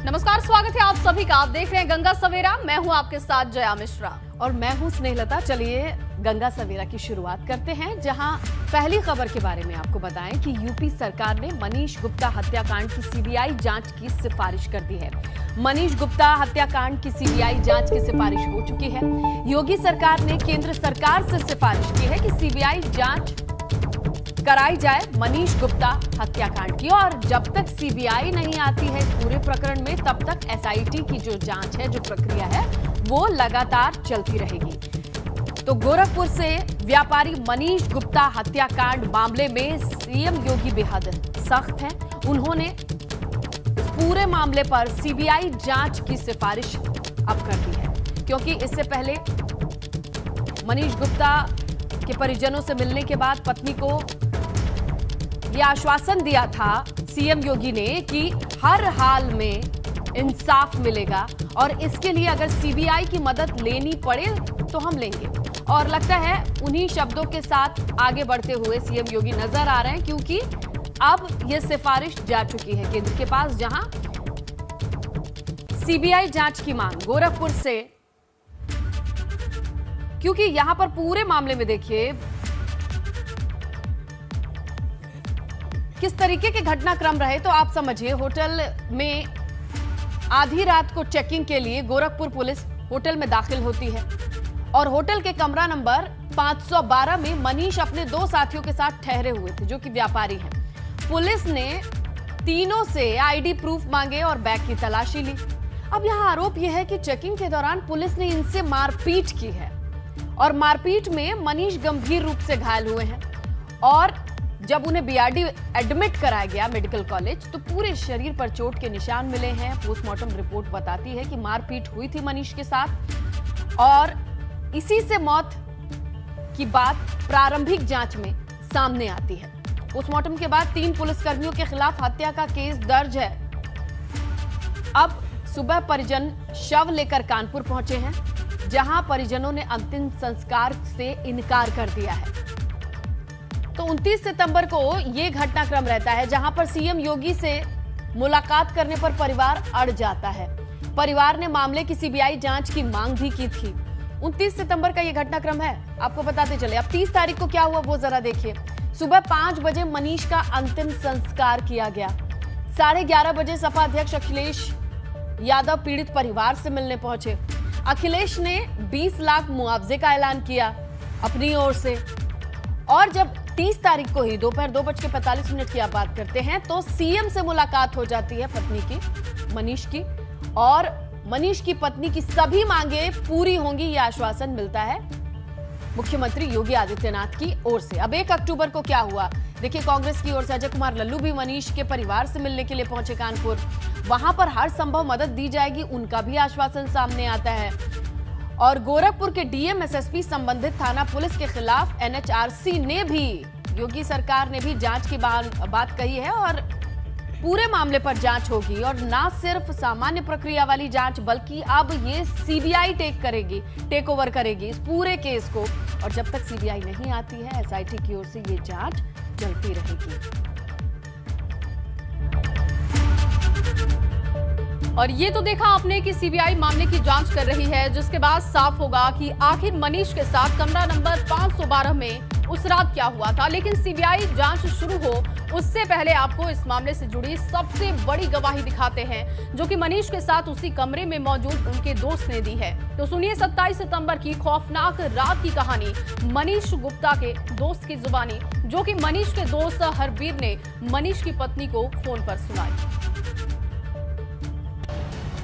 नमस्कार, स्वागत है आप सभी का। आप देख रहे हैं गंगा सवेरा। मैं हूं आपके साथ जया मिश्रा और मैं हूं स्नेहलता। चलिए गंगा सवेरा की शुरुआत करते हैं, जहां पहली खबर के बारे में आपको बताएं कि यूपी सरकार ने मनीष गुप्ता हत्याकांड की सीबीआई जांच की सिफारिश कर दी है। मनीष गुप्ता हत्याकांड की सीबीआई जांच की सिफारिश हो चुकी है। योगी सरकार ने केंद्र सरकार से सिफारिश की है कि सीबीआई जांच कराई जाए मनीष गुप्ता हत्याकांड की, और जब तक सीबीआई नहीं आती है इस पूरे प्रकरण में, तब तक एसआईटी की जो जांच है, जो प्रक्रिया है, वो लगातार चलती रहेगी। तो गोरखपुर से व्यापारी मनीष गुप्ता हत्याकांड मामले में सीएम योगी बेहद सख्त हैं। उन्होंने पूरे मामले पर सीबीआई जांच की सिफारिश अब कर दी है, क्योंकि इससे पहले मनीष गुप्ता के परिजनों से मिलने के बाद पत्नी को यह आश्वासन दिया था सीएम योगी ने कि हर हाल में इंसाफ मिलेगा, और इसके लिए अगर सीबीआई की मदद लेनी पड़े तो हम लेंगे। और लगता है उन्हीं शब्दों के साथ आगे बढ़ते हुए सीएम योगी नजर आ रहे हैं, क्योंकि अब यह सिफारिश जा चुकी है केंद्र के पास, जहां सीबीआई जांच की मांग गोरखपुर से, क्योंकि यहां पर पूरे मामले में देखिए किस तरीके के घटनाक्रम रहे, तो आप समझिए। होटल में आधी रात को चेकिंग के लिए गोरखपुर पुलिस होटल में दाखिल होती है, और होटल के कमरा नंबर 512 में मनीष अपने दो साथियों के साथ ठहरे हुए थे, जो कि व्यापारी हैं। पुलिस ने तीनों से आईडी प्रूफ मांगे और बैग की तलाशी ली। अब यहां आरोप यह है कि चेकिंग के दौरान पुलिस ने इनसे मारपीट की है, और मारपीट में मनीष गंभीर रूप से घायल हुए हैं। और जब उन्हें बीआरडी एडमिट कराया गया मेडिकल कॉलेज, तो पूरे शरीर पर चोट के निशान मिले हैं। पोस्टमार्टम रिपोर्ट बताती है कि मारपीट हुई थी मनीष के साथ, और इसी से मौत की बात प्रारंभिक जांच में सामने आती है। पोस्टमार्टम के बाद 3 पुलिसकर्मियों के खिलाफ हत्या का केस दर्ज है। अब सुबह परिजन शव लेकर कानपुर पहुंचे हैं, जहां परिजनों ने अंतिम संस्कार से इनकार कर दिया है। तो 29 सितंबर को यह घटनाक्रम रहता है, जहां पर सीएम योगी से मुलाकात करने पर परिवार अड़ जाता है। परिवार ने मामले की सीबीआई जांच की मांग भी की थी। 29 सितंबर का यह घटनाक्रम है, आपको बताते चले। अब 30 तारीख को क्या हुआ वो जरा देखिए। सुबह 5 बजे मनीष का अंतिम संस्कार किया गया। 11:30 बजे सपा अध्यक्ष अखिलेश यादव पीड़ित परिवार से मिलने पहुंचे। अखिलेश ने 20 लाख मुआवजे का ऐलान किया अपनी ओर से। और जब 30 तारीख को ही दोपहर 2:45 की आप बात करते हैं, तो सीएम से मुलाकात हो जाती है पत्नी की, मनीष की, और मनीष की पत्नी की सभी मांगे पूरी होंगी, यह आश्वासन मिलता है मुख्यमंत्री योगी आदित्यनाथ की ओर से। अब 1 अक्टूबर को क्या हुआ देखिए। कांग्रेस की ओर से अजय कुमार लल्लू भी मनीष के परिवार से मिलने के लिए पहुंचे कानपुर। वहां पर हर संभव मदद दी जाएगी, उनका भी आश्वासन सामने आता है। और गोरखपुर के डीएम, एसएसपी, संबंधित थाना पुलिस के खिलाफ एनएचआरसी ने भी, योगी सरकार ने भी जांच की बात कही है, और पूरे मामले पर जांच होगी। और ना सिर्फ सामान्य प्रक्रिया वाली जांच, बल्कि अब ये सीबीआई टेक ओवर करेगी इस पूरे केस को। और जब तक सीबीआई नहीं आती है, एसआईटी की ओर से ये जांच चलती रहेगी। और ये तो देखा आपने कि सीबीआई मामले की जांच कर रही है, जिसके बाद साफ होगा कि आखिर मनीष के साथ कमरा नंबर 512 में उस रात क्या हुआ था। लेकिन सीबीआई जांच शुरू हो उससे पहले आपको इस मामले से जुड़ी सबसे बड़ी गवाही दिखाते हैं, जो कि मनीष के साथ उसी कमरे में मौजूद उनके दोस्त ने दी है। तो सुनिए 27 सितंबर की खौफनाक रात की कहानी मनीष गुप्ता के दोस्त की जुबानी, जो कि मनीष के दोस्त हरबीर ने मनीष की पत्नी को फोन पर सुनाई।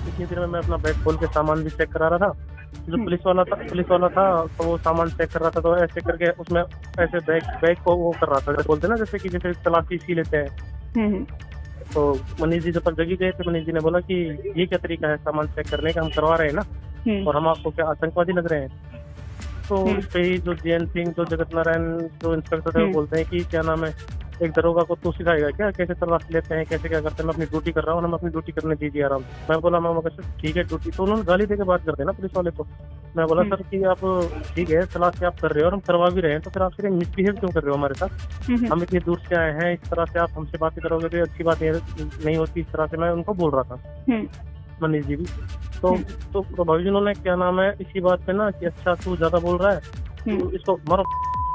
इतनी देर में मैं अपना बैग खोल के सामान भी चेक करा रहा था। जो पुलिस वाला था तो वो सामान चेक कर रहा था, तो ऐसे करके उसमें ऐसे बैग को वो कर रहा था, बोलते ना जैसे तलाशी सी लेते हैं। तो मनीष जी जब जगी गए थे, मनीष जी ने बोला कि ये क्या तरीका है सामान चेक करने का, हम करवा रहे हैं ना, और हम आपको क्या आतंकवादी लग रहे हैं। तो इस पे ही जो जीएन सिंह, जो जगत नारायण, जो इंस्पेक्टर थे, वो बोलते हैं कि क्या नाम है, एक दरोगा को तू सिखाएगा क्या कैसे तलाश लेते हैं, कैसे क्या करते हैं। मैं अपनी ड्यूटी कर रहा हूँ, हम अपनी ड्यूटी करने दीजिए आराम से। मैं बोला मैं सर ठीक है ड्यूटी, तो उन्होंने गाली देकर बात करते हैं ना पुलिस वाले को। मैं बोला सर कि आप ठीक है तलाश आप कर रहे हो और हम करवा भी रहे हैं, तो फिर आप सिर्फ मिसबिहेव क्यों कर रहे हो हमारे साथ। हम इतनी दूर से आए हैं, इस तरह से आप हमसे बातें करोगे तो अच्छी बात नहीं होती। इस तरह से मैं उनको बोल रहा था। मनीष जी भी। तो भाभी जी उन्होंने क्या नाम है इसी बात पे ना कि अच्छा तू ज्यादा बोल रहा है तो इसको मारो,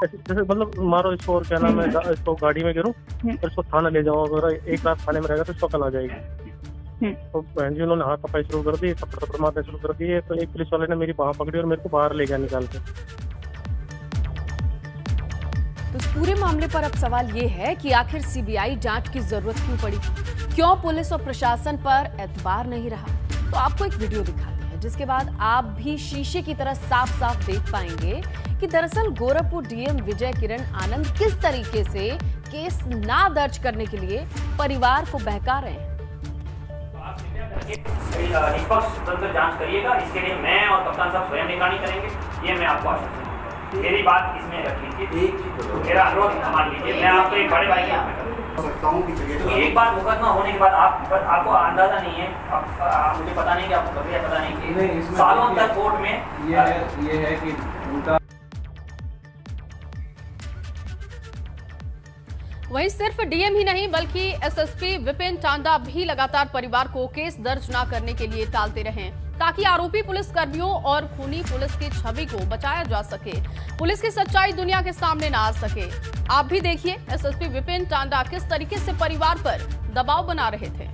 जैसे मतलब मारो इसको, और क्या नाम है इसको गाड़ी में गिरो और इसको थाना ले जाओ, अगर एक रात थाने में रहेगा तो इसको कल आ जाएगी। तो बहन जी उन्होंने हाथापाई शुरू कर दी, थप्पड़ मारने शुरू कर दिए। तो एक पुलिस वाले ने मेरी बाह पकड़ी और मेरे को बाहर ले गया निकाल के। तो इस पूरे मामले पर अब सवाल ये है कि आखिर सीबीआई जांच की जरूरत क्यों पड़ी, क्यों पुलिस और प्रशासन पर एतबार नहीं रहा। तो आपको एक वीडियो दिखाते हैं जिसके बाद आप भी शीशे की तरह साफ साफ देख पाएंगे कि दरअसल गोरखपुर डीएम विजय किरण आनंद किस तरीके से केस ना दर्ज करने के लिए परिवार को बहका रहे हैं। निष्पक्ष स्वतंत्र जांच करिएगा, इसके लिए मैं और कप्तान साहब स्वयं निगरानी करेंगे, ये मैं आपको आश्वासन देता हूं। मेरी बात इसमें रख लीजिए, मेरा अनुरोध मान लीजिए, मैं आपको एक बड़े भाई क्योंकि एक बार मुकदमा होने के बाद आपको अंदाजा नहीं है, मुझे पता नहीं कि आपको प्रक्रिया पता नहीं कि सालों तक कोर्ट में ये है कि उनका। वहीं सिर्फ डीएम ही नहीं बल्कि एसएसपी विपिन टांडा भी लगातार परिवार को केस दर्ज न करने के लिए टालते रहे ताकि आरोपी पुलिस कर्मियों और खूनी पुलिस की छवि को बचाया जा सके, पुलिस की सच्चाई दुनिया के सामने न आ सके। आप भी देखिए एसएसपी विपिन टांडा किस तरीके से परिवार पर दबाव बना रहे थे।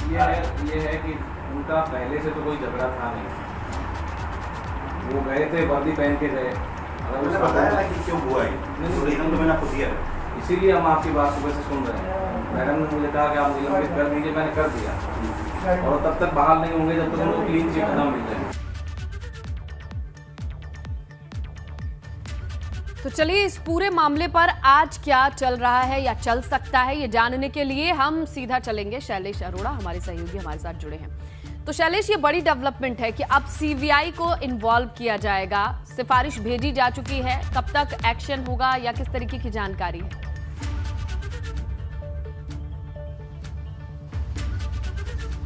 ये है कि उनका पहले से तो कोई झगड़ा था नहीं, वो गए थे वर्दी पहन के गए। क्यों हुआ है? इसीलिए हम आपकी बात सुबह से सुन रहे हैं। मैडम ने मुझे कहा कि आप निलंबित कर दीजिए, मैंने कर दिया और तब तक बहाल नहीं होंगे जब तक उनको क्लीन चिट ना मिल जाए। तो चलिए इस पूरे मामले पर आज क्या चल रहा है या चल सकता है ये जानने के लिए हम सीधा चलेंगे शैलेश अरोड़ा, हमारे सहयोगी हमारे साथ जुड़े हैं। तो शैलेश, ये बड़ी डेवलपमेंट है कि अब सीबीआई को इन्वॉल्व किया जाएगा, सिफारिश भेजी जा चुकी है, कब तक एक्शन होगा या किस तरीके की जानकारी है?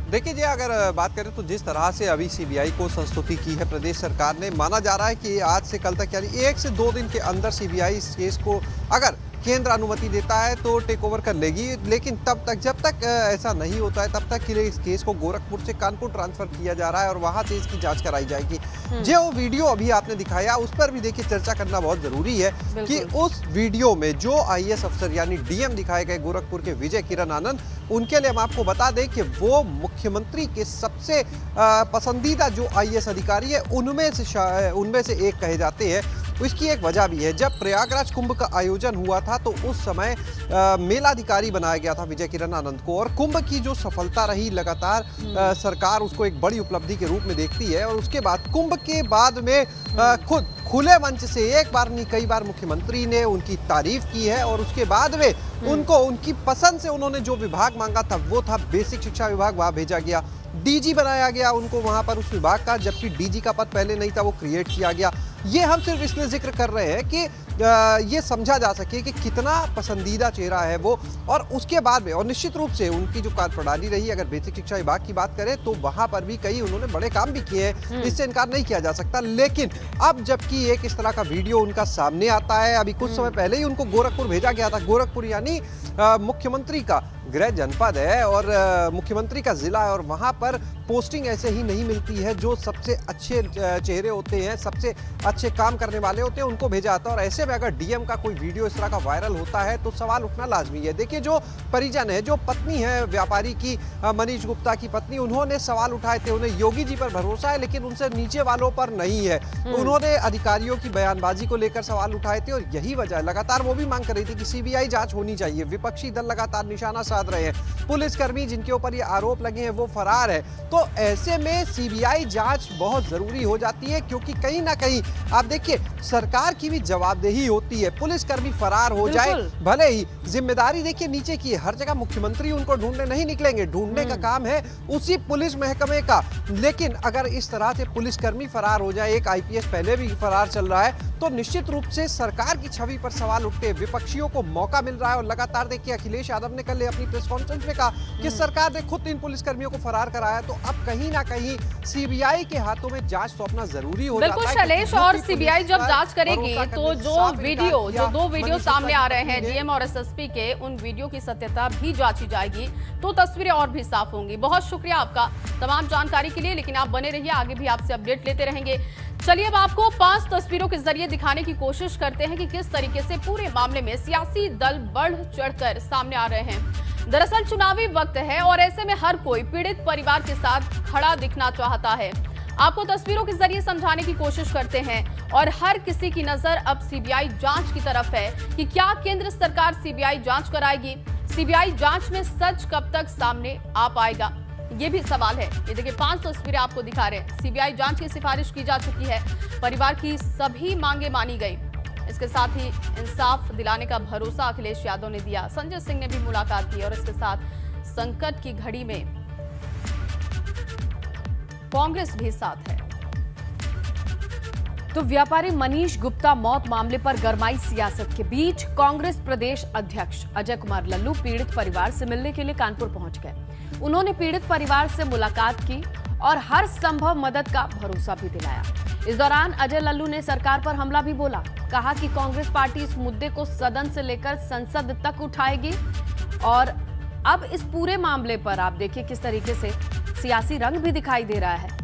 देखिए जी, अगर बात करें तो जिस तरह से अभी सीबीआई को संस्तुति की है प्रदेश सरकार ने, माना जा रहा है कि आज से कल तक यानी 1 से 2 दिन के अंदर सीबीआई इस केस को अगर केंद्र अनुमति देता है तो टेक ओवर कर लेगी। लेकिन तब तक जब तक ऐसा नहीं होता है तब तक के लिए इस केस को गोरखपुर से कानपुर ट्रांसफर किया जा रहा है और वहां से इसकी जांच कराई जाएगी। जो वीडियो अभी आपने दिखाया उस पर भी देखिए चर्चा करना बहुत जरूरी है कि उस वीडियो में जो आईएएस अफसर यानी डीएम दिखाए गए गोरखपुर के विजय किरण आनंद, उनके लिए हम आपको बता दें कि वो मुख्यमंत्री के सबसे पसंदीदा जो आईएएस अधिकारी है उनमें से एक कहे जाते हैं। इसकी एक वजह भी है, जब प्रयागराज कुंभ का आयोजन हुआ था तो उस समय मेलाधिकारी बनाया गया था विजय किरण आनंद को, और कुंभ की जो सफलता रही लगातार सरकार उसको एक बड़ी उपलब्धि के रूप में देखती है। और उसके बाद कुंभ के बाद में खुद खुले मंच से एक बार नहीं कई बार मुख्यमंत्री ने उनकी तारीफ की है और उसके बाद में उनको उनकी पसंद से उन्होंने जो विभाग मांगा था वो था बेसिक शिक्षा विभाग, वहां भेजा गया। डीजी बनाया गया उनको वहां पर उस विभाग का, जबकि डीजी का पद पहले नहीं था, वो क्रिएट किया गया। ये हम सिर्फ इसलिए जिक्र कर रहे हैं कि ये समझा जा सके कि कितना पसंदीदा चेहरा है वो। और उसके बाद में और निश्चित रूप से उनकी जो कार्यप्रणाली रही, अगर बेसिक शिक्षा विभाग की बात करें तो वहां पर भी कई उन्होंने बड़े काम भी किए हैं, इससे इनकार नहीं किया जा सकता। लेकिन अब जबकि एक इस तरह का वीडियो उनका सामने आता है, अभी कुछ समय पहले ही उनको गोरखपुर भेजा गया था। गोरखपुर यानी मुख्यमंत्री का गृह जनपद है और मुख्यमंत्री का जिला है, और वहां पर पोस्टिंग ऐसे ही नहीं मिलती है। जो सबसे अच्छे चेहरे होते हैं, सबसे अच्छे काम करने वाले होते हैं, उनको भेजा जाता है। और ऐसे में अगर डीएम का कोई वीडियो इस तरह का वायरल होता है तो सवाल उठना लाजमी है। देखिए, जो परिजन है, जो पत्नी है व्यापारी की, मनीष गुप्ता की पत्नी, उन्होंने सवाल उठाए थे। उन्हें योगी जी पर भरोसा है लेकिन उनसे नीचे वालों पर नहीं है। उन्होंने अधिकारियों की बयानबाजी को लेकर सवाल उठाए थे और यही वजह लगातार वो भी मांग कर रही थी कि सीबीआई जांच होनी चाहिए। विपक्षी दल लगातार निशाना साध रहे हैं, पुलिसकर्मी जिनके ऊपर ये आरोप लगे हैं वो फरार है। तो ऐसे में सीबीआई जांच बहुत जरूरी हो जाती है, क्योंकि कहीं ना कहीं आप देखिए सरकार की भी जवाबदेही होती है। पुलिसकर्मी फरार हो जाए भले ही, जिम्मेदारी देखिए नीचे की है। हर जगह मुख्यमंत्री उनको ढूंढने नहीं निकलेंगे, ढूंढने का काम है उसी पुलिस महकमे का। लेकिन अगर इस तरह से पुलिसकर्मी फरार हो जाए, एक आईपीएस पहले भी फरार चल रहा है, तो निश्चित रूप से सरकार की छवि पर सवाल उठते हैं। विपक्षियों को मौका मिल रहा है और लगातार देखिए अखिलेश यादव ने कल अपनी प्रेस कॉन्फ्रेंस में कहा कि सरकार ने खुद 3 पुलिसकर्मियों को फरार कराया, तो अब कहीं ना कहीं सीबीआई के हाथों में जांच सौंपना जरूरी हो जाता है। बिल्कुल शैलेश, और सीबीआई जब जांच करेगी तो जो 2 वीडियो सामने आ रहे हैं डीएम और एसएसपी के, उन वीडियो की सत्यता भी जांची जाएगी तो तस्वीरें और भी साफ होंगी। बहुत शुक्रिया आपका तमाम जानकारी के लिए, लेकिन आप बने रहिए, आगे भी आपसे अपडेट लेते रहेंगे। चलिए अब आपको 5 तस्वीरों के जरिए दिखाने की कोशिश करते हैं कि किस तरीके से पूरे मामले में सियासी दल बढ़ चढ़कर सामने आ रहे हैं। दरअसल चुनावी वक्त है और ऐसे में हर कोई पीड़ित परिवार के साथ खड़ा दिखना चाहता है। आपको तस्वीरों के जरिए समझाने की कोशिश करते हैं और हर किसी की नजर अब सीबीआई जांच की तरफ है कि क्या केंद्र सरकार सीबीआई जांच कराएगी। सीबीआई जांच में सच कब तक सामने आ पाएगा, ये भी सवाल है। ये देखिए 5 तस्वीरें आपको दिखा रहे हैं। सीबीआई जांच की सिफारिश की जा चुकी है, परिवार की सभी मांगे मानी गई। इसके साथ ही इंसाफ दिलाने का भरोसा अखिलेश यादव ने दिया। संजय सिंह ने भी मुलाकात की और इसके साथ संकट की घड़ी में कांग्रेस भी साथ है। तो व्यापारी मनीष गुप्ता मौत मामले पर गरमाई सियासत के बीच कांग्रेस प्रदेश अध्यक्ष अजय कुमार लल्लू पीड़ित परिवार से मिलने के लिए कानपुर पहुंच गए। उन्होंने पीड़ित परिवार से मुलाकात की और हर संभव मदद का भरोसा भी दिलाया। इस दौरान अजय लल्लू ने सरकार पर हमला भी बोला। कहा कि कांग्रेस पार्टी इस मुद्दे को सदन से लेकर संसद तक उठाएगी और अब इस पूरे मामले पर आप देखिए किस तरीके से सियासी रंग भी दिखाई दे रहा है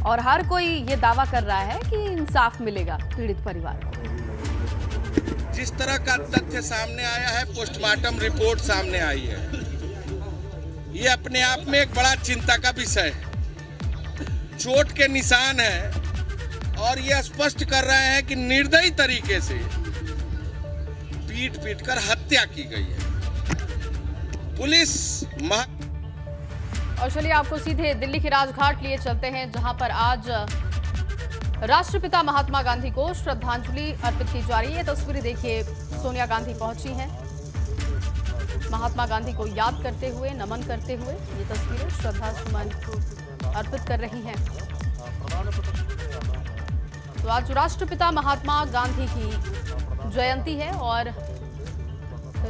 और हर कोई ये दावा कर रहा है कि इंसाफ मिलेगा पीड़ित परिवार को। जिस तरह का तथ्य सामने आया है, पोस्टमार्टम रिपोर्ट सामने आई है, ये अपने आप में एक बड़ा चिंता का विषय है। चोट के निशान है और ये स्पष्ट कर रहे हैं कि निर्दयी तरीके से पीट कर हत्या की गई है। पुलिस और चलिए आपको सीधे दिल्ली के राजघाट लिए चलते हैं, जहां पर आज राष्ट्रपिता महात्मा गांधी को श्रद्धांजलि अर्पित की जा रही है। तस्वीरें देखिए, सोनिया गांधी पहुंची हैं महात्मा गांधी को याद करते हुए, नमन करते हुए। ये तस्वीरें श्रद्धा सुमन अर्पित कर रही हैं। तो आज राष्ट्रपिता महात्मा गांधी की जयंती है और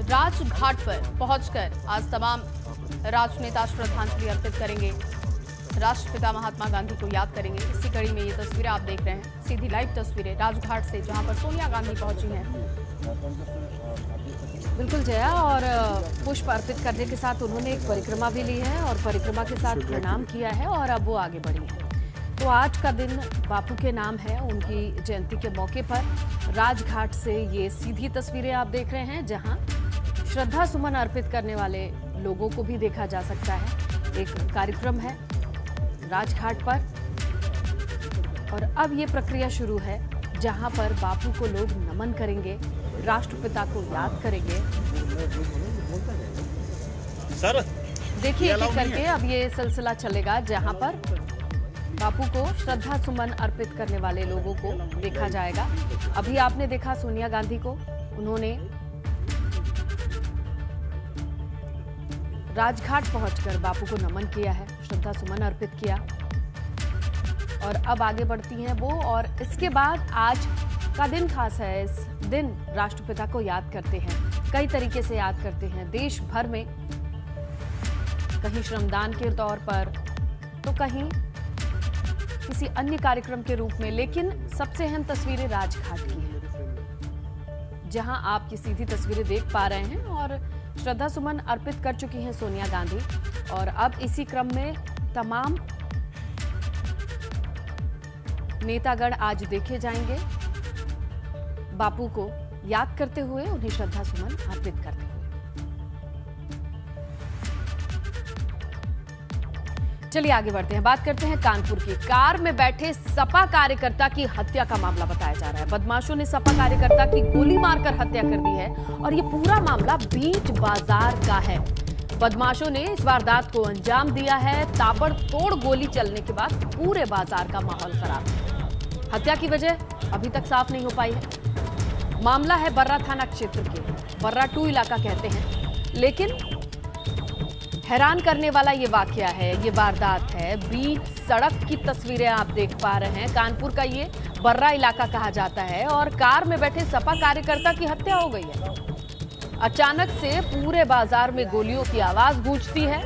राजघाट पर पहुंचकर आज तमाम राजनेता श्रद्धांजलि अर्पित करेंगे, राष्ट्रपिता महात्मा गांधी को याद करेंगे। इसी कड़ी में ये तस्वीरें आप देख रहे हैं, सीधी लाइव तस्वीरें राजघाट से, जहां पर सोनिया गांधी पहुंची हैं। बिल्कुल जया, और पुष्प अर्पित करने के साथ उन्होंने एक परिक्रमा भी ली है और परिक्रमा के साथ प्रणाम किया है और अब वो आगे बढ़ी है। तो आज का दिन बापू के नाम है, उनकी जयंती के मौके पर राजघाट से ये सीधी तस्वीरें आप देख रहे हैं, जहां श्रद्धा सुमन अर्पित करने वाले लोगों को भी देखा जा सकता है। एक कार्यक्रम है राजघाट पर और अब ये प्रक्रिया शुरू है जहां पर बापू को लोग नमन करेंगे, राष्ट्रपिता को याद करेंगे। सर देखिए एक एक करके अब ये सिलसिला चलेगा जहां पर बापू को श्रद्धा सुमन अर्पित करने वाले लोगों को देखा जाएगा। अभी आपने देखा सोनिया गांधी को, उन्होंने राजघाट पहुंचकर बापू को नमन किया है, श्रद्धा सुमन अर्पित किया और अब आगे बढ़ती हैं वो। और इसके बाद आज का दिन खास है। इस दिन राष्ट्रपिता को याद करते हैं, कई तरीके से याद करते हैं देश भर में, कहीं श्रमदान के तौर पर तो कहीं किसी अन्य कार्यक्रम के रूप में। लेकिन सबसे अहम तस्वीरें राजघाट की हैं, जहां आप ये सीधी तस्वीरें देख पा रहे हैं और श्रद्धा सुमन अर्पित कर चुकी हैं सोनिया गांधी। और अब इसी क्रम में तमाम नेतागण आज देखे जाएंगे बापू को याद करते हुए, उन्हें श्रद्धा सुमन अर्पित करते हुए। चलिए आगे बढ़ते हैं, बात करते हैं कानपुर की। कार में बैठे सपा कार्यकर्ता की हत्या का मामला बताया जा रहा है। बदमाशों ने सपा कार्यकर्ता की गोली मारकर हत्या कर दी है और ये पूरा मामला बीच बाजार का है। बदमाशों ने इस वारदात को अंजाम दिया है। ताबड़तोड़ गोली चलने के बाद पूरे बाजार का माहौल खराब। हत्या की वजह अभी तक साफ नहीं हो पाई है। मामला है बर्रा थाना क्षेत्र के, बर्रा 2 इलाका कहते हैं। लेकिन हैरान करने वाला ये वाकया है, ये वारदात है। बीच सड़क की तस्वीरें आप देख पा रहे हैं। कानपुर का ये बर्रा इलाका कहा जाता है और कार में बैठे सपा कार्यकर्ता की हत्या हो गई है। अचानक से पूरे बाजार में गोलियों की आवाज गूंजती है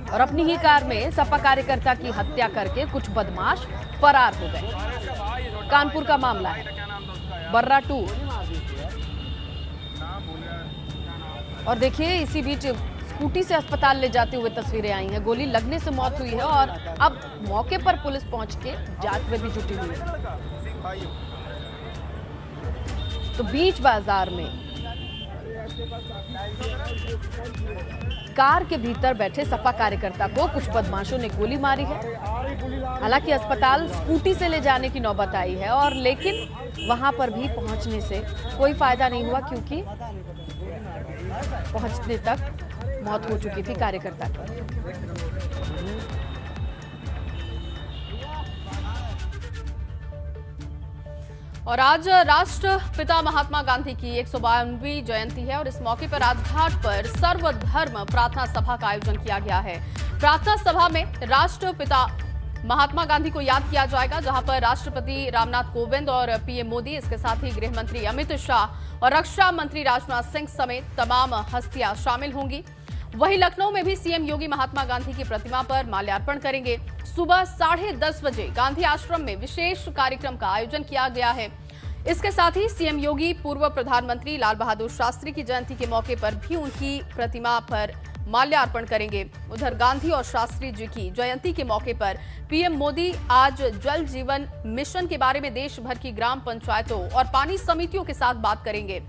और अपनी ही कार में सपा कार्यकर्ता की हत्या करके कुछ बदमाश फरार हो गए। कानपुर का मामला है, बर्रा 2। और देखिए इसी बीच स्कूटी से अस्पताल ले जाते हुए तस्वीरें आई हैं। गोली लगने से मौत हुई है और अब मौके पर पुलिस पहुंच के जांच में भी जुटी हुई है। तो बीच बाजार में कार के भीतर बैठे सपा कार्यकर्ता को कुछ बदमाशों ने गोली मारी है। हालांकि अस्पताल स्कूटी से ले जाने की नौबत आई है और लेकिन वहां पर भी पहुंचने से कोई फायदा नहीं हुआ क्योंकि पहुंचने तक मौत हो चुकी थी कार्यकर्ता की। और आज राष्ट्रपिता महात्मा गांधी की 152वीं जयंती है और इस मौके पर राजघाट पर सर्वधर्म प्रार्थना सभा का आयोजन किया गया है। प्रार्थना सभा में राष्ट्रपिता महात्मा गांधी को याद किया जाएगा, जहां पर राष्ट्रपति रामनाथ कोविंद और पीएम मोदी, इसके साथ ही गृह मंत्री अमित शाह और रक्षा मंत्री राजनाथ सिंह समेत तमाम हस्तियां शामिल होंगी। वहीं लखनऊ में भी सीएम योगी महात्मा गांधी की प्रतिमा पर माल्यार्पण करेंगे। सुबह 10:30 बजे गांधी आश्रम में विशेष कार्यक्रम का आयोजन किया गया है। इसके साथ ही सीएम योगी पूर्व प्रधानमंत्री लाल बहादुर शास्त्री की जयंती के मौके पर भी उनकी प्रतिमा पर माल्यार्पण करेंगे। उधर गांधी और शास्त्री जी की जयंती के मौके पर पीएम मोदी आज जल जीवन मिशन के बारे में देश भर की ग्राम पंचायतों और पानी समितियों के साथ बात करेंगे।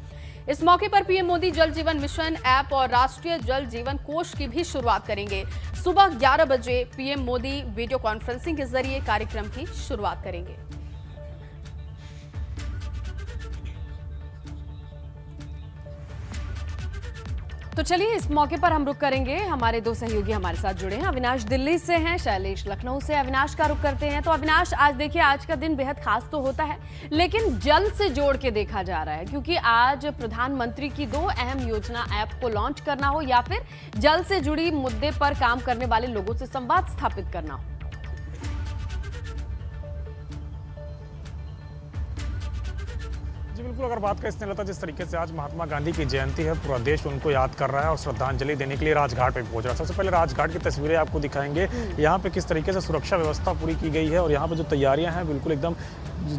इस मौके पर पीएम मोदी जल जीवन मिशन ऐप और राष्ट्रीय जल जीवन कोष की भी शुरुआत करेंगे। सुबह 11 बजे पीएम मोदी वीडियो कॉन्फ्रेंसिंग के जरिए कार्यक्रम की शुरुआत करेंगे। तो चलिए इस मौके पर हम रुक करेंगे। हमारे दो सहयोगी हमारे साथ जुड़े हैं। अविनाश दिल्ली से हैं, शैलेश लखनऊ से। अविनाश का रुक करते हैं। तो अविनाश, आज देखिए आज का दिन बेहद खास तो होता है, लेकिन जल से जोड़ के देखा जा रहा है क्योंकि आज प्रधानमंत्री की 2 अहम योजना ऐप को लॉन्च करना हो या फिर जल से जुड़ी मुद्दे पर काम करने वाले लोगों से संवाद स्थापित करना हो। जी बिल्कुल, अगर बात करें स्नेहलता, जिस तरीके से आज महात्मा गांधी की जयंती है, पूरा देश उनको याद कर रहा है और श्रद्धांजलि देने के लिए राजघाट पे पहुंच रहा है। सबसे पहले राजघाट की तस्वीरें आपको दिखाएंगे। यहाँ पे किस तरीके से सुरक्षा व्यवस्था पूरी की गई है और यहाँ पे जो तैयारियां हैं बिल्कुल एकदम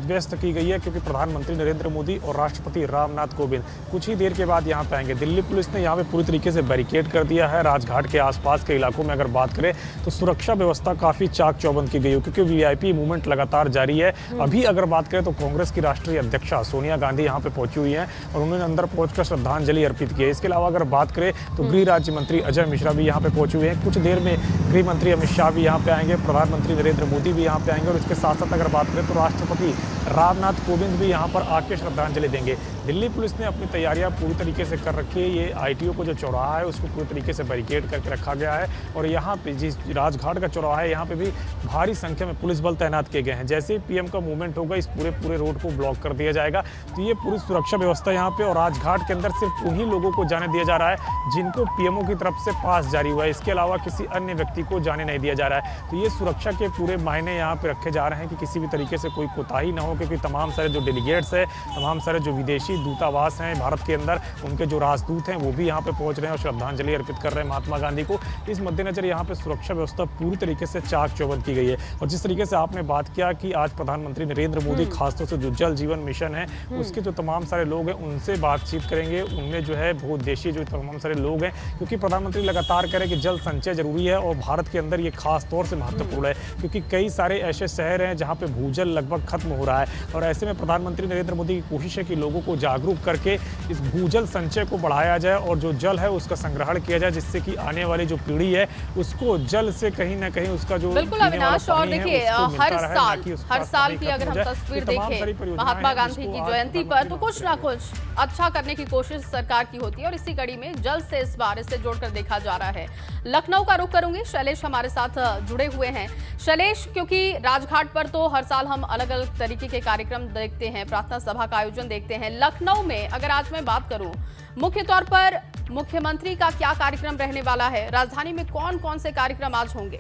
व्यस्त की गई है क्योंकि प्रधानमंत्री नरेंद्र मोदी और राष्ट्रपति रामनाथ कोविंद कुछ ही देर के बाद यहाँ पे आएंगे। दिल्ली पुलिस ने यहाँ पे पूरी तरीके से बैरिकेड कर दिया है। राजघाट के आसपास के इलाकों में अगर बात करें तो सुरक्षा व्यवस्था काफ़ी चाक चौबंद की गई है क्योंकि वीआईपी मूवमेंट लगातार जारी है। अभी अगर बात करें तो कांग्रेस की राष्ट्रीय अध्यक्षा सोनिया गांधी यहाँ पे पहुंची हुई हैं और उन्होंने अंदर पहुंचकर श्रद्धांजलि अर्पित की है। इसके अलावा अगर बात करें तो गृह राज्य मंत्री अजय मिश्रा भी यहाँ पे पहुंचे हुए हैं। कुछ देर में गृह मंत्री अमित शाह भी यहाँ पे आएंगे, प्रधानमंत्री नरेंद्र मोदी भी यहाँ पे आएंगे और इसके साथ साथ अगर बात करें तो राष्ट्रपति रामनाथ कोविंद भी यहाँ पर आके श्रद्धांजलि देंगे। दिल्ली पुलिस ने अपनी तैयारियां पूरी तरीके से कर रखी है। ये आईटीओ को जो चौराहा है उसको पूरी तरीके से बैरिकेड करके रखा गया है और यहाँ पे जिस राजघाट का चौराहा है यहाँ पे भी भारी संख्या में पुलिस बल तैनात किए गए हैं। जैसे ही पीएम का मूवमेंट होगा इस पूरे रोड को ब्लॉक कर दिया जाएगा। तो ये पूरी सुरक्षा व्यवस्था यहाँ पे और राजघाट के अंदर सिर्फ उन्हीं लोगों को जाने दिया जा रहा है जिनको पीएमओ की तरफ से पास जारी हुआ है। इसके अलावा किसी अन्य व्यक्ति को जाने नहीं दिया जा रहा है। तो ये सुरक्षा के पूरे मायने यहाँ पे रखे जा रहे हैं कि किसी भी तरीके से कोई कोताही ना हो क्योंकि तमाम सारे जो डेलीगेट्स हैं, तमाम सारे जो विदेशी दूतावास हैं भारत के अंदर, उनके जो राजदूत हैं वो भी यहाँ पे पहुँच रहे हैं और श्रद्धांजलि अर्पित कर रहे हैं महात्मा गांधी को। इस मद्देनजर यहाँ पे सुरक्षा व्यवस्था पूरी तरीके से चाक चौबंद की गई है। और जिस तरीके से आपने बात किया कि आज प्रधानमंत्री नरेंद्र मोदी खासतौर से जो जल जीवन मिशन है उसके जो तमाम सारे लोग हैं उनसे बातचीत करेंगे। उनमें जो है बहुउद्देशीय जो तमाम सारे लोग हैं क्योंकि प्रधानमंत्री लगातार कह रहे हैं कि जल संचय जरूरी है और भारत के अंदर ये खास तौर से महत्वपूर्ण है क्योंकि कई सारे ऐसे शहर हैं जहाँ पे भूजल लगभग खत्म हो रहा है और ऐसे में प्रधानमंत्री नरेंद्र मोदी की कोशिश है कि लोगों को जागरूक करके इस भूजल संचय को बढ़ाया जाए और जो जल है उसका संग्रहण किया जाए जिससे कि आने वाली जो पीढ़ी है उसको जल से कहीं ना कहीं उसका जो बिल्कुल अविनाश। और देखिए हर साल की अगर हम तस्वीर देखें महात्मा गांधी की जयंती पर तो कुछ ना कुछ अच्छा करने की कोशिश सरकार की होती है और इसी कड़ी में जल से इस बार इसे जोड़कर देखा जा रहा है। लखनऊ का रुख करूंगी, शैलेश हमारे साथ जुड़े हुए हैं। शैलेश, क्योंकि राजघाट पर तो हर साल हम अलग अलग तरीके के कार्यक्रम देखते हैं, प्रार्थना सभा का आयोजन देखते हैं। लखनऊ में अगर आज मैं बात करूं मुख्य तौर पर मुख्यमंत्री का क्या कार्यक्रम रहने वाला है, राजधानी में कौन कौन से कार्यक्रम आज होंगे?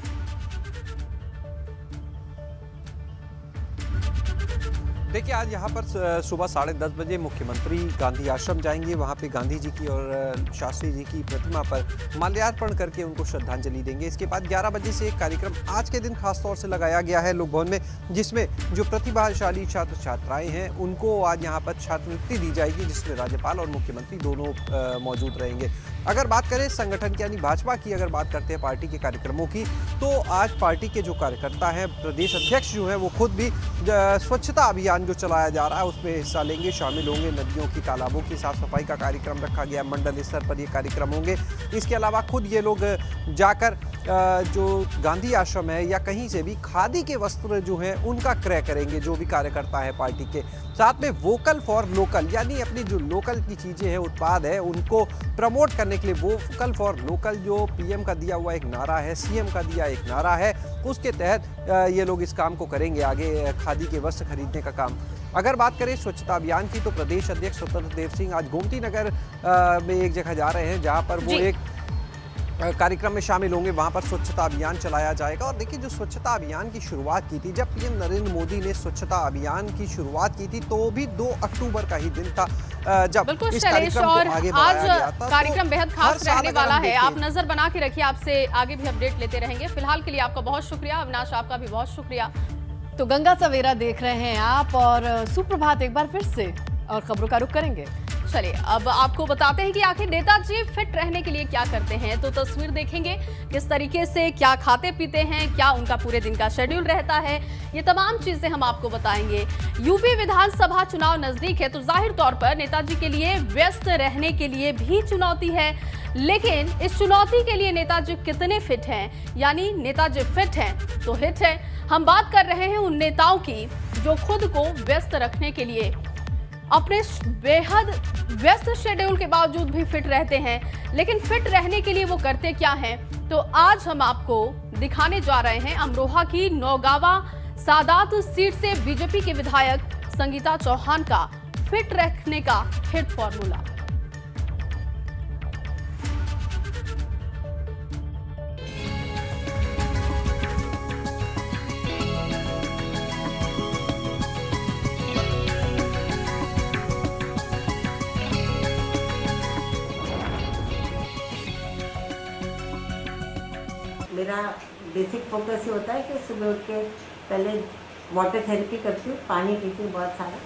देखिए आज यहाँ पर सुबह 10:30 बजे मुख्यमंत्री गांधी आश्रम जाएंगे। वहाँ पे गांधी जी की और शास्त्री जी की प्रतिमा पर माल्यार्पण करके उनको श्रद्धांजलि देंगे। इसके बाद 11 बजे से एक कार्यक्रम आज के दिन खास तौर से लगाया गया है लोक भवन में, जिसमें जो प्रतिभाशाली छात्र छात्राएं हैं उनको आज यहाँ पर छात्रवृत्ति दी जाएगी, जिसमें राज्यपाल और मुख्यमंत्री दोनों मौजूद रहेंगे। अगर बात करें संगठन की यानी भाजपा की, अगर बात करते हैं पार्टी के कार्यक्रमों की, तो आज पार्टी के जो कार्यकर्ता हैं, प्रदेश अध्यक्ष जो हैं, वो खुद भी स्वच्छता अभियान जो चलाया जा रहा है उसमें हिस्सा लेंगे, शामिल होंगे। नदियों की, तालाबों की साफ सफाई का कार्यक्रम रखा गया, मंडल स्तर पर ये कार्यक्रम होंगे। इसके अलावा खुद ये लोग जाकर जो गांधी आश्रम है या कहीं से भी खादी के वस्त्र जो हैं उनका क्रय करेंगे, जो भी कार्यकर्ता है पार्टी के। साथ में वोकल फॉर लोकल यानी अपनी जो लोकल की चीज़ें हैं, उत्पाद है, उनको प्रमोट करने के लिए वोकल फॉर लोकल जो पीएम का दिया हुआ एक नारा है, सीएम का दिया एक नारा है, उसके तहत ये लोग इस काम को करेंगे आगे, खादी के वस्त्र खरीदने का काम। अगर बात करें स्वच्छता अभियान की, तो प्रदेश अध्यक्ष स्वतंत्र देव सिंह आज गोमती नगर में एक जगह जा रहे हैं, जहां पर वो एक कार्यक्रम में शामिल होंगे। वहां पर स्वच्छता अभियान चलाया जाएगा। और देखिए जो स्वच्छता अभियान की शुरुआत की थी, जब पीएम नरेंद्र मोदी ने स्वच्छता अभियान की शुरुआत की थी, तो भी 2 अक्टूबर का ही दिन था जब इस कार्यक्रम को आगे बढ़ाया गया था। कार्यक्रम बेहद खास रहने वाला है, आप नजर बना के रखिए, आपसे आगे भी अपडेट लेते रहेंगे। फिलहाल के लिए आपका बहुत शुक्रिया। अविनाश, आपका भी बहुत शुक्रिया। तो गंगा सवेरा देख रहे हैं आप, और सुप्रभात एक बार फिर से और खबरों का रुख करेंगे। चलिए अब आपको बताते हैं कि आखिर नेताजी फिट रहने के लिए क्या करते हैं। तो तस्वीर देखेंगे किस तरीके से क्या खाते पीते हैं, क्या उनका पूरे दिन का शेड्यूल रहता है, ये तमाम चीजें हम आपको बताएंगे। यूपी विधानसभा चुनाव नजदीक है, तो जाहिर तौर पर नेताजी के लिए व्यस्त रहने के लिए भी चुनौती है। लेकिन इस चुनौती के लिए नेताजी कितने फिट हैं, यानी नेताजी फिट हैं तो हिट है। हम बात कर रहे हैं उन नेताओं की जो खुद को व्यस्त रखने के लिए अपने बेहद व्यस्त शेड्यूल के बावजूद भी फिट रहते हैं। लेकिन फिट रहने के लिए वो करते क्या हैं, तो आज हम आपको दिखाने जा रहे हैं अमरोहा की नौगावा सादात सीट से बीजेपी के विधायक संगीता चौहान का फिट रखने का हिट फॉर्मूला। मेरा बेसिक फोकस ये होता है कि सुबह उठ के पहले वाटर थेरेपी करती हूँ, पानी पीती हूँ बहुत सारा।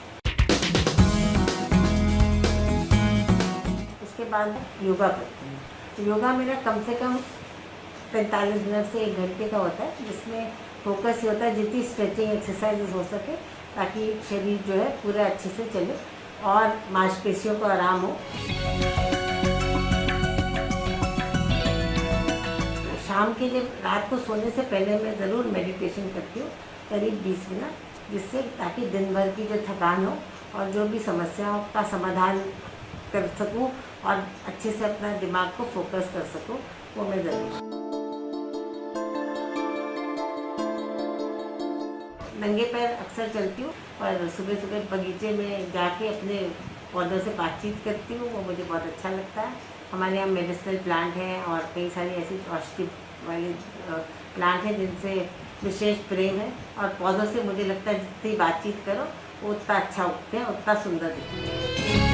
उसके बाद योगा करती हूँ। तो योगा मेरा कम से कम 45 मिनट से 1 घंटे का होता है, जिसमें फोकस ये होता है जितनी स्ट्रेचिंग एक्सरसाइज हो सके, ताकि शरीर जो है पूरा अच्छे से चले और मांसपेशियों को आराम हो। शाम के जब रात को सोने से पहले मैं ज़रूर मेडिटेशन करती हूँ, करीब 20 मिनट, जिससे ताकि दिन भर की जो थकान हो और जो भी समस्याओं का समाधान कर सकूँ और अच्छे से अपना दिमाग को फोकस कर सकूँ, वो मैं ज़रूर। नंगे पैर अक्सर चलती हूँ और सुबह सुबह बगीचे में जाके अपने पौधों से बातचीत करती हूँ, वो मुझे बहुत अच्छा लगता है। हमारे यहाँ मेडिसिनल प्लांट हैं और कई सारी ऐसी औषधि वाले प्लांट हैं जिनसे विशेष प्रेम है, और पौधों से मुझे लगता है जितनी बातचीत करो वो उतना अच्छा उगते हैं, उतना सुंदर दिखते हैं।